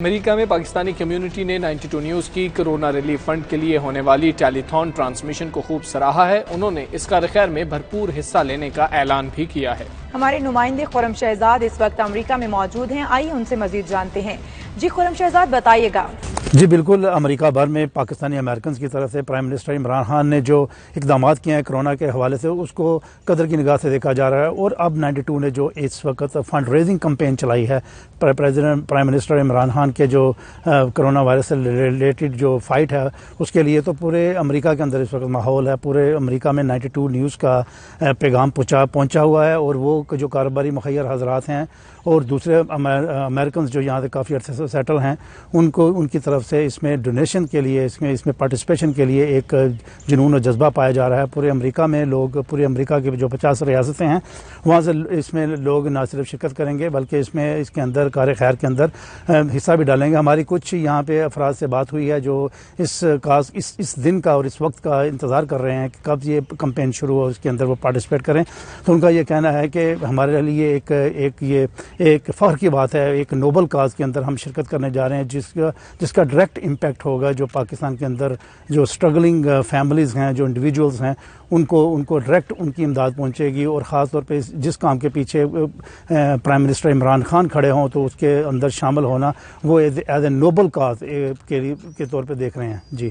امریکہ میں پاکستانی کمیونٹی نے 92 نیوز کی کرونا ریلیف فنڈ کے لیے ہونے والی ٹیلی تھون ٹرانسمیشن کو خوب سراہا ہے۔ انہوں نے اس کار خیر میں بھرپور حصہ لینے کا اعلان بھی کیا ہے۔ ہمارے نمائندے خرم شہزاد اس وقت امریکہ میں موجود ہیں، آئیے ان سے مزید جانتے ہیں۔ جی خرم شہزاد، بتائیے گا۔ جی بالکل، امریکہ بھر میں پاکستانی امریکنز کی طرف سے پرائم منسٹر عمران خان نے جو اقدامات کیے ہیں کرونا کے حوالے سے، اس کو قدر کی نگاہ سے دیکھا جا رہا ہے۔ اور اب 92 نے جو اس وقت فنڈ ریزنگ کمپین چلائی ہے پرائم منسٹر عمران خان کے جو کرونا وائرس سے ریلیٹڈ جو فائٹ ہے اس کے لیے، تو پورے امریکہ کے اندر اس وقت ماحول ہے۔ پورے امریکہ میں 92 نیوز کا پیغام پہنچا ہوا ہے، اور وہ جو کاروباری مخیر حضرات ہیں اور دوسرے امریکنز جو یہاں سے کافی عرصے سے سیٹل ہیں، ان کی طرف سے اس میں ڈونیشن کے لیے، اس میں پارٹیسپیشن کے لیے ایک جنون و جذبہ پایا جا رہا ہے۔ پورے امریکہ میں لوگ، پورے امریکہ کی جو 50 ریاستیں ہیں وہاں سے اس میں لوگ نہ صرف شرکت کریں گے بلکہ اس کے اندر کار خیر کے اندر حصہ بھی ڈالیں گے۔ ہماری کچھ یہاں پہ افراد سے بات ہوئی ہے جو اس دن کا اور اس وقت کا انتظار کر رہے ہیں کہ کب یہ کمپین شروع ہو، اس کے اندر وہ پارٹیسپیٹ کریں۔ تو ان کا یہ کہنا ہے کہ ہمارے لیے ایک فخر کی بات ہے، ایک نوبل کاز کے اندر ہم شرکت کرنے جا رہے ہیں جس کا ڈائریکٹ امپیکٹ ہوگا، جو پاکستان کے اندر جو اسٹرگلنگ فیملیز ہیں، جو انڈیویجولز ہیں، ان کو ڈائریکٹ ان کی امداد پہنچے گی۔ اور خاص طور پہ جس کام کے پیچھے پرائم منسٹر عمران خان کھڑے ہوں تو اس کے اندر شامل ہونا وہ ایز اے نوبل کاز کے طور پہ دیکھ رہے ہیں۔ جی